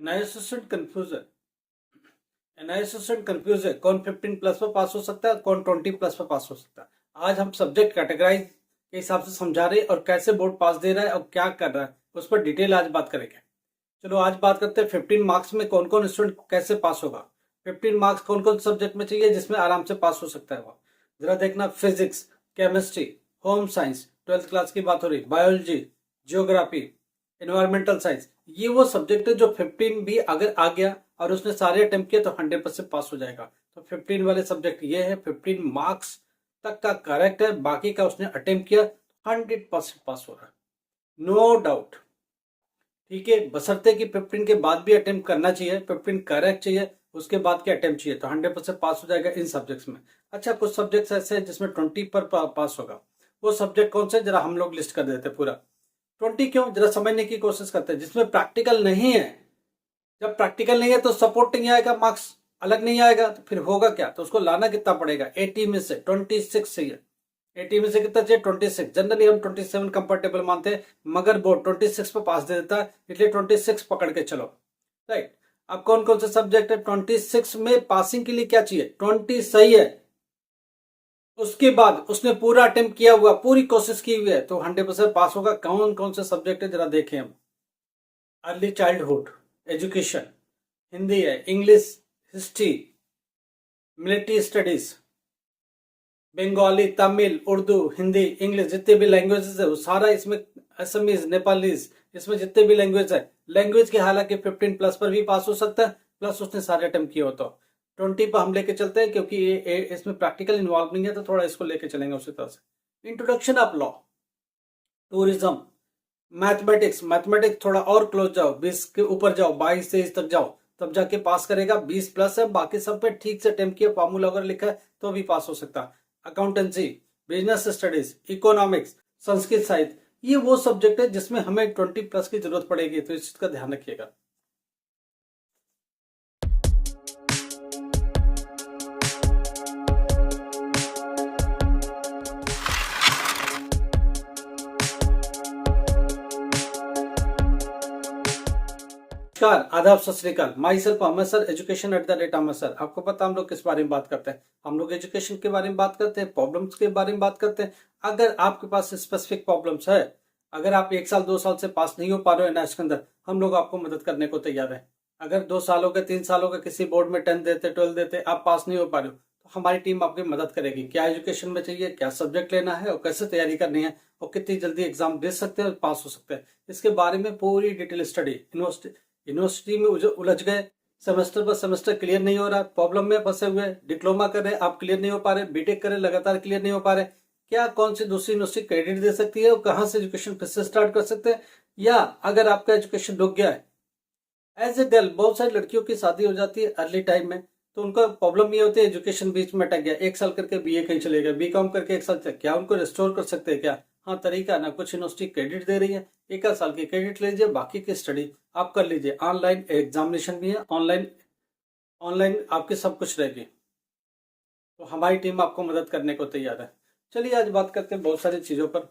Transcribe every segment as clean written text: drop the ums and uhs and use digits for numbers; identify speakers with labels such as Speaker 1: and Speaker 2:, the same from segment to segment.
Speaker 1: नया student confuse है। नया स्टूडेंट कंफ्यूज है, कौन 15 प्लस पर पास हो सकता है, कौन 20 प्लस पर पास हो सकता है। आज हम सब्जेक्ट कैटेगराइज के हिसाब से समझा रहे हैं और कैसे बोर्ड पास दे रहा है और क्या कर रहा है उस पर डिटेल आज बात करेंगे। चलो आज बात करते हैं 15 मार्क्स में कौन कौन स्टूडेंट कैसे पास होगा। 15 मार्क्स कौन कौन सब्जेक्ट में चाहिए जिसमें आराम से पास हो सकता है। वो जरा देखना, physics, chemistry, home science, 12th class की बात हो रही, बायोलॉजी, जियोग्राफी, एनवायरमेंटल साइंस, ये वो सब्जेक्ट है जो 15 भी अगर आ गया और उसने सारे अटेम्प्ट किए तो 100% पास हो जाएगा। तो 15 वाले सब्जेक्ट ये है, 15 मार्क्स तक का करेक्ट है, बाकी का उसने अटेम्प्ट किया 100% पास हो रहा है, नो डाउट। ठीक है, बशर्ते कि 15 के बाद भी अटेम्प्ट करना चाहिए, 15 करेक्ट चाहिए, उसके बाद के अटेम्प्ट चाहिए, तो 100% पास हो जाएगा इन सब्जेक्ट्स में। अच्छा, कुछ सब्जेक्ट्स ऐसे हैं जिसमें 20 पर पास होगा। वो सब्जेक्ट कौन से, जरा हम लोग लिस्ट कर देते पूरा। 20 क्यों, जरा समझने की कोशिश करते हैं। जिसमें प्रैक्टिकल नहीं है, जब प्रैक्टिकल नहीं है तो सपोर्ट नहीं आएगा, मार्क्स अलग नहीं आएगा, तो फिर होगा क्या, तो उसको लाना कितना पड़ेगा, 80 में से 26 चाहिए। 80 में से कितना चाहिए, 26। जनरली हम 27 कंफर्टेबल मानते हैं, मगर बोर्ड 26 पे पास दे देता है, इसलिए 26 पकड़ के चलो। राइट, अब कौन कौन से सब्जेक्ट है 26 में पासिंग के लिए क्या चाहिए, 20 सही है, उसके बाद उसने पूरा अटेम्प्ट किया हुआ, पूरी कोशिश की हुई है, तो 100% पास होगा। कौन कौन से सब्जेक्ट है जरा देखें हम। अर्ली चाइल्डहुड एजुकेशन, हिंदी है, English, history, military studies, Bengali, Tamil, Urdu, Hindi, English, जितने भी लैंग्वेजेस है वो सारा इसमें, असमीज, नेपालीज, इसमें जितने भी लैंग्वेज है, लैंग्वेज के हालांकि 15 प्लस पर भी पास हो सकता है, प्लस उसने सारे अटेम्प्ट किए हो तो 20 पर हम लेके चलते हैं, क्योंकि ये इसमें प्रैक्टिकल इन्वॉल्व नहीं है, तो थोड़ा इसको लेके चलेंगे उसी तरह से। Introduction of law, tourism, mathematics, mathematics थोड़ा और क्लोज जाओ, 20 के ऊपर जाओ, 22-23 तक जाओ, तब जाके पास करेगा। 20 प्लस है, बाकी सब पे ठीक से अटेम्प्ट किया, फार्मूला वगैरह लिखा है तो भी पास हो सकता है। Accountancy, business studies, economics, Sanskrit साहित्य, ये वो सब्जेक्ट है जिसमें हमें 20 प्लस की जरूरत पड़ेगी, तो इस चीज का ध्यान रखिएगा। नमस्कार, आदाब, सत श्रीकाल। Myself Amar sir, education at the rate Amar sir. आपको पता हम लोग किस बारे में बात करते हैं, हम लोग एजुकेशन के बारे में बात करते हैं, प्रॉब्लम्स के बारे में बात करते हैं। अगर आपके पास स्पेसिफिक प्रॉब्लम्स है, अगर आप 1 साल 2 साल से पास नहीं हो पा रहे हो एनएच के अंदर, हम लोग आपको मदद करने को तैयार है। अगर 2 सालों के 3 सालों के किसी बोर्ड में 10 देते 12 देते, आप पास नहीं हो पा रहे हो, तो हमारी टीम आपकी मदद करेगी। क्या एजुकेशन में चाहिए, क्या सब्जेक्ट लेना है और कैसे तैयारी करनी है और कितनी जल्दी एग्जाम दे सकते हैं और पास हो सकते हैं, इसके बारे में पूरी डिटेल स्टडी। यूनिवर्सिटी में उलझ गए, सेमेस्टर पर सेमेस्टर क्लियर नहीं हो रहा, प्रॉब्लम में फंसे हुए, डिप्लोमा कर रहे आप क्लियर नहीं हो पा रहे, बीटेक कर रहे लगातार क्लियर नहीं हो पा रहे, क्या कौन सी दूसरी यूनिवर्सिटी क्रेडिट दे सकती है और कहां से एजुकेशन फिर से स्टार्ट कर सकते हैं। या अगर आपका एजुकेशन रुक गया है, एज ए गर्ल बहुत सारी लड़कियों की शादी हो जाती है अर्ली टाइम में, तो उनका प्रॉब्लम ये होती है एजुकेशन बीच में अटक गया, 1 साल करके बीए कहीं चले गए, बीकॉम करके 1 साल तक, क्या उनको रिस्टोर कर सकते हैं क्या। हाँ, तरीका ना, कुछ यूनिवर्सिटी क्रेडिट दे रही है, 1 साल की क्रेडिट लीजिए, बाकी की स्टडी आप कर लीजिए। ऑनलाइन एग्जामिनेशन भी है, ऑनलाइन ऑनलाइन आपकी सब कुछ रहेगी, तो हमारी टीम आपको मदद करने को तैयार है। चलिए आज बात करते हैं बहुत सारी चीजों पर।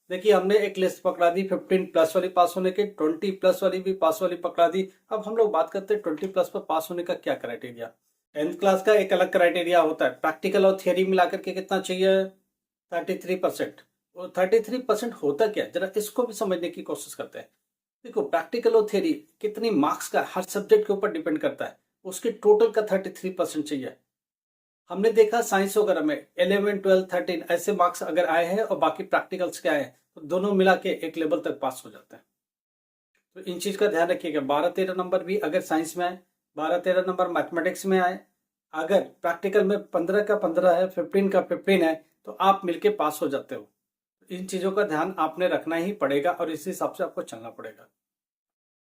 Speaker 1: देखिए, हमने एक लिस्ट पकड़ा दी 15 प्लस वाली पास होने की, 20 प्लस वाली भी पास वाली पकड़ा दी। अब हम लोग बात करते हैं 20 प्लस पर पास होने का क्या क्राइटेरिया। 10th क्लास का एक अलग क्राइटेरिया होता है, प्रैक्टिकल और थियरी मिलाकर के कितना चाहिए, 33%। और 33% होता क्या, जरा इसको भी समझने की कोशिश करते हैं। देखो, प्रैक्टिकल और थियरी कितनी मार्क्स का हर सब्जेक्ट के ऊपर डिपेंड करता है, उसके टोटल का 33% चाहिए। हमने देखा साइंस वगैरह में 11, 12, 13 ऐसे मार्क्स अगर आए हैं और बाकी प्रैक्टिकल्स के आए हैं, तो दोनों मिला के एक लेवल तक पास हो जाता है। तो इन चीज का ध्यान रखिएगा। 12-13 नंबर भी अगर साइंस में आए, 12-13 नंबर मैथमेटिक्स में आए, अगर प्रैक्टिकल में 15 का 15 है, 15 का 15 है, तो आप मिलके पास हो जाते हो। इन चीजों का ध्यान आपने रखना ही पड़ेगा और इसी हिसाब से आपको चलना पड़ेगा।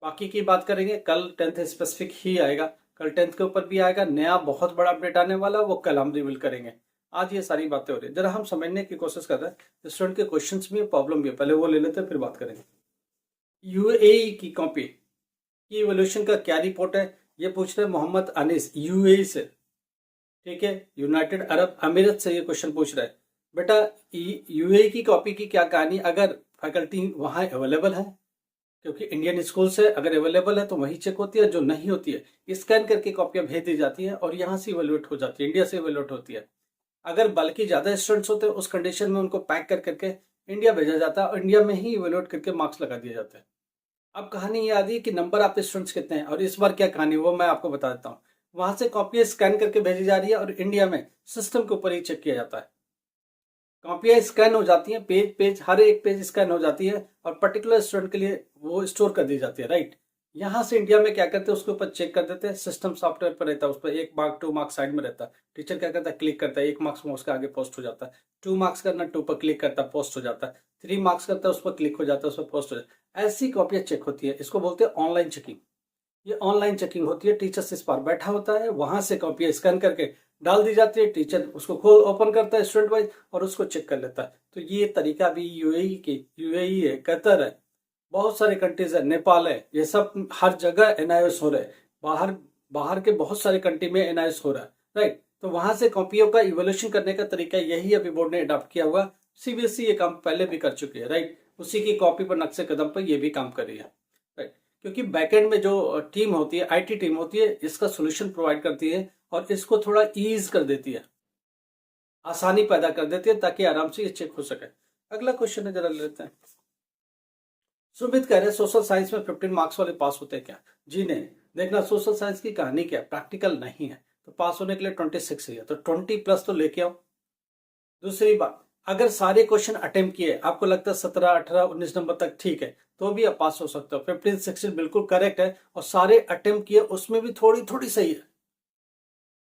Speaker 1: बाकी की बात करेंगे कल, 10th स्पेसिफिक ही आएगा, कल 10th के ऊपर भी आएगा, नया बहुत बड़ा अपडेट आने वाला, वो कल हम रिवील करेंगे। आज ये सारी बातें हो रही है, जरा हम समझने की कोशिश कर रहे हैं। स्टूडेंट के क्वेश्चंस भी प्रॉब्लम भी है, पहले वो ले लेते हैं फिर बात करेंगे। यूएई की कॉपी की इवोल्यूशन का क्या रिपोर्ट है, ये पूछ रहे मोहम्मद अनीस यूएई से। ठीक है, यूनाइटेड अरब अमीरत से ये क्वेश्चन पूछ रहे हैं। बेटा, यूएई की कॉपी की क्या कहानी, अगर फैकल्टी वहां अवेलेबल है, क्योंकि इंडियन स्कूल से अगर अवेलेबल है तो वही चेक होती है, जो नहीं होती है स्कैन करके कॉपियां भेज दी जाती है और यहाँ से इवेल्युएट हो जाती है, इंडिया से इवेल्युएट होती है। अगर बल्कि ज्यादा स्टूडेंट्स होते हैं उस कंडीशन में उनको पैक कर करके इंडिया भेजा जाता है और इंडिया में ही इवेल्युएट करके मार्क्स लगा दिए जाते हैं। अब कहानी ये आती है कि नंबर आपके स्टूडेंट्स कितने हैं, और इस बार क्या कहानी वो मैं आपको बता देता हूँ। वहां से कॉपियां स्कैन करके भेजी जा रही है और इंडिया में सिस्टम के ऊपर ही चेक किया जाता है। कॉपियां स्कैन हो जाती हैं, पेज पेज हर एक पेज स्कैन हो जाती है और पर्टिकुलर स्टूडेंट के लिए वो स्टोर कर दी जाती है, राइट। यहाँ से इंडिया में क्या करते हैं, उसके ऊपर चेक कर देते हैं, सिस्टम सॉफ्टवेयर पर रहता है, उस पर 1 मार्क 2 मार्क साइड में रहता है। टीचर क्या करता है, क्लिक करता है, 1 मार्क्स में उसके आगे पोस्ट हो जाता है। 2 मार्क्स करना, 2 पर क्लिक करता है, पोस्ट हो जाता है। 3 मार्क्स करता है, उस पर क्लिक हो जाता है, उस पर पोस्ट हो जाता है। ऐसी कॉपियां चेक होती है, इसको बोलते हैं ऑनलाइन चेकिंग। ये ऑनलाइन चेकिंग होती है, टीचर इस पर बैठा होता है, वहां से कॉपियां स्कैन करके डाल दी जाती है, टीचर उसको खोल ओपन करता है स्टूडेंट वाइज और उसको चेक कर लेता है। तो ये तरीका भी यूएई है, कतर है, बहुत सारे कंट्रीज है, नेपाल है, ये सब हर जगह एनआईएस हो रहे हैं। बाहर बाहर के बहुत सारे कंट्री में एनआईएस हो रहा है, राइट। तो वहां से कॉपियों का इवोल्यूशन करने का तरीका यही अभी बोर्ड ने अडॉप्ट किया हुआ। सीबीएसई ये काम पहले भी कर चुकी है, राइट। उसी की कॉपी पर नक्शे कदम पर ये भी काम कर रही है, राइट। क्योंकि बैकएंड में जो टीम होती है, आईटी टीम होती है, इसका सोल्यूशन प्रोवाइड करती है और इसको थोड़ा ईज कर देती है, आसानी पैदा कर देती है ताकि आराम से ये चेक हो सके। अगला क्वेश्चन है, जरा ले लेते हैं। सुमित कह रहे हैं सोशल साइंस में 15 मार्क्स वाले पास होते हैं क्या? जी नहीं। देखना, सोशल साइंस की कहानी क्या है, प्रैक्टिकल नहीं है, तो पास होने के लिए 26 ही है, तो 20+ तो लेके आओ। दूसरी बात, अगर सारे क्वेश्चन अटेम्प्ट किए, आपको लगता है 17 18 19 नंबर तक ठीक है, तो भी आप पास हो सकते हो। 15 16 बिल्कुल करेक्ट है, और सारे अटेम्प्ट किए उसमें भी थोड़ी थोड़ी सही है,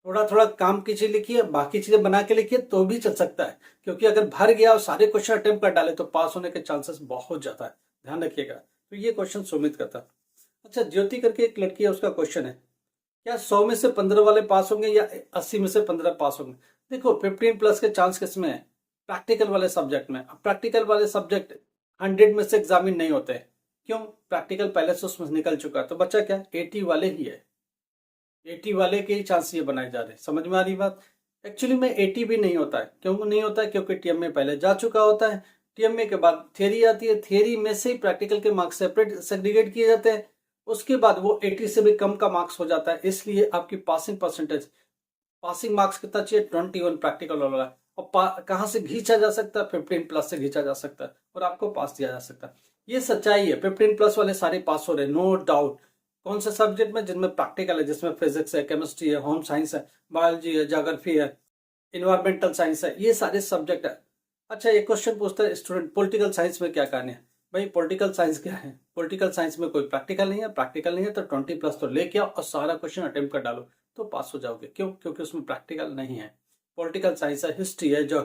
Speaker 1: थोड़ा थोड़ा काम की चीज लिखिए, बाकी चीजें बना के लिखिए तो भी चल सकता है। क्योंकि अगर भर गया और सारे क्वेश्चन अटेम्प्ट कर डाले तो पास होने के चांसेस बहुत ज्यादा है, ध्यान रखिएगा। तो ये क्वेश्चन सुमित का था। अच्छा, ज्योति करके एक लड़की है, उसका क्वेश्चन है, क्या 100 में से 15 वाले पास होंगे या 80 में से 15 पास होंगे? देखो, 15+ के चांस किसमें है? प्रैक्टिकल वाले सब्जेक्ट में। अब प्रैक्टिकल वाले सब्जेक्ट 100 में से एग्जामिन नहीं होते हैं। क्यों? प्रैक्टिकल पहले से उसमें निकल चुका है, तो बच्चा क्या 80 वाले ही है, 80 वाले के ही चांस ये बनाए जा रहे हैं। समझ में आ रही बात? एक्चुअली में 80 भी नहीं होता है। क्यों नहीं होता है? क्योंकि टीएमए पहले जा चुका होता है, टीएमए के बाद थियरी आती है, थियरी में से ही प्रैक्टिकल के मार्क्स सेपरेट सेग्रीगेट किए जाते हैं, उसके बाद वो 80 से भी कम का मार्क्स हो जाता है। इसलिए आपकी पासिंग परसेंटेज, पासिंग मार्क्स कितना चाहिए? 21 प्रैक्टिकल वाला। और कहाँ से खींचा जा सकता है? 15+ से खींचा जा सकता है और आपको पास दिया जा सकता है। ये सच्चाई है, 15+ वाले सारे पास हो रहे हैं, नो डाउट। कौन से सब्जेक्ट में? जिनमें प्रैक्टिकल है, जिसमें फिजिक्स है, केमिस्ट्री है, होम साइंस है, बायोलॉजी है, ज्योग्राफी है, इन्वायरमेंटल साइंस है, ये सारे सब्जेक्ट है। अच्छा, एक क्वेश्चन पूछता है स्टूडेंट, पॉलिटिकल साइंस में क्या कहानी है? भाई, पॉलिटिकल साइंस क्या है? पॉलिटिकल साइंस में कोई प्रैक्टिकल नहीं है, प्रैक्टिकल नहीं है तो 20+ तो लेके आओ और सारा क्वेश्चन अटेम्प्ट कर डालो तो पास हो जाओगे। क्यों? क्योंकि उसमें प्रैक्टिकल नहीं है। पॉलिटिकल साइंस है, हिस्ट्री है, जो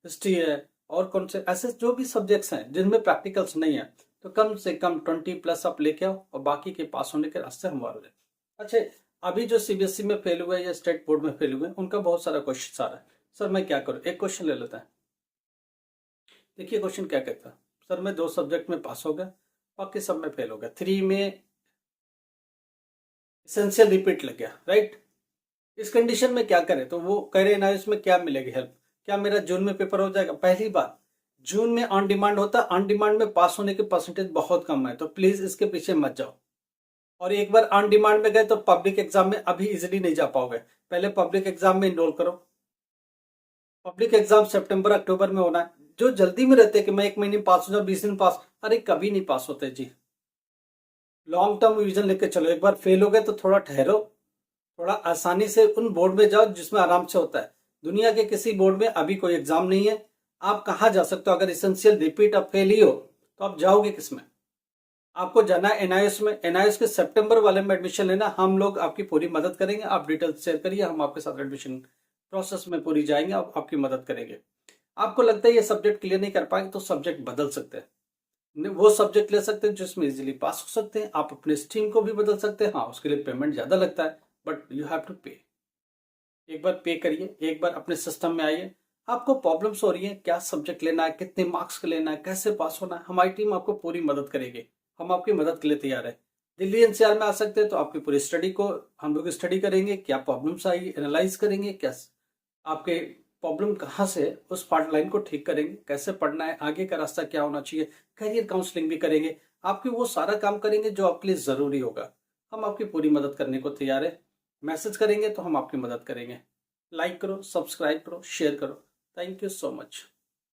Speaker 1: हिस्ट्री है, और कौन से ऐसे जो भी सब्जेक्ट्स हैं जिनमें प्रैक्टिकल्स नहीं है, तो कम से कम 20+ आप लेके आओ और बाकी के पास होने के रास्ते हमवार हो जाए। अच्छा, अभी जो सीबीएसई में फेल हुए या स्टेट बोर्ड में फेल हुए, उनका बहुत सारा क्वेश्चन आ रहा है, सर मैं क्या करूं? एक क्वेश्चन ले लेता है। देखिए क्वेश्चन क्या कहता है, सर मैं 2 सब्जेक्ट में पास हो गया, बाकी सब में फेल हो गया, 3 में एसेंशियल रिपीट लग गया, राइट। इस कंडीशन में क्या करें? तो वो कह रहे हैं ना, इसमें क्या मिलेगी हेल्प? क्या मेरा जून में पेपर हो जाएगा? पहली बात, जून में ऑन डिमांड होता है, ऑन डिमांड में पास होने के परसेंटेज बहुत कम है, तो प्लीज इसके पीछे मत जाओ। और एक बार ऑन डिमांड में गए तो पब्लिक एग्जाम में अभी इजिली नहीं जा पाओगे, पहले पब्लिक एग्जाम में इनरोल करो। पब्लिक एग्जाम सितंबर अक्टूबर में होना है। जो जल्दी में रहते हैं कि मैं 1 महीने में पास हो जाऊं, 20 दिन पास, अरे कभी नहीं पास होते जी। लॉन्ग टर्म विजन लेके चलो, एक बार फेल हो गए तो थोड़ा ठहरो, थोड़ा आसानी से उन बोर्ड में जाओ जिसमें आराम से होता है। दुनिया के किसी बोर्ड में अभी कोई एग्जाम नहीं है, आप कहाँ जा सकते हो? अगर एसेंशियल रिपीट अब फेल ही हो तो आप जाओगे किसमें? आपको जाना है एनआईएस में, एनआईएस के सितंबर वाले में एडमिशन लेना, हम लोग आपकी पूरी मदद करेंगे। आप डिटेल्स शेयर करिए, हम आपके साथ एडमिशन प्रोसेस में पूरी जाएंगे, आपकी मदद करेंगे। आपको लगता है ये सब्जेक्ट क्लियर नहीं कर पाएंगे तो सब्जेक्ट बदल सकते हैं, वो सब्जेक्ट ले सकते हैं जिसमें इजीली पास हो सकते हैं। आप अपने स्ट्रीम को भी बदल सकते हैं, हाँ उसके लिए पेमेंट ज्यादा लगता है, बट यू हैव टू पे। एक बार पे करिए, एक बार अपने सिस्टम में आइए। आपको प्रॉब्लम्स हो रही है, क्या सब्जेक्ट लेना है, कितने मार्क्स का लेना है, कैसे पास होना है, हमारी टीम आपको पूरी मदद करेगी, हम आपकी मदद के लिए तैयार है। दिल्ली एनसीआर में आ सकते हैं तो आपकी पूरी स्टडी को हम लोग स्टडी करेंगे, क्या प्रॉब्लम्स आई एनालाइज करेंगे, क्या आपके प्रॉब्लम कहाँ से, उस पार्ट लाइन को ठीक करेंगे, कैसे पढ़ना है, आगे का रास्ता क्या होना चाहिए, करियर काउंसलिंग भी करेंगे। आपकी वो सारा काम करेंगे जो आपके लिए ज़रूरी होगा। हम आपकी पूरी मदद करने को तैयार है। मैसेज करेंगे तो हम आपकी मदद करेंगे। लाइक करो, सब्सक्राइब करो, शेयर करो। Thank you so much.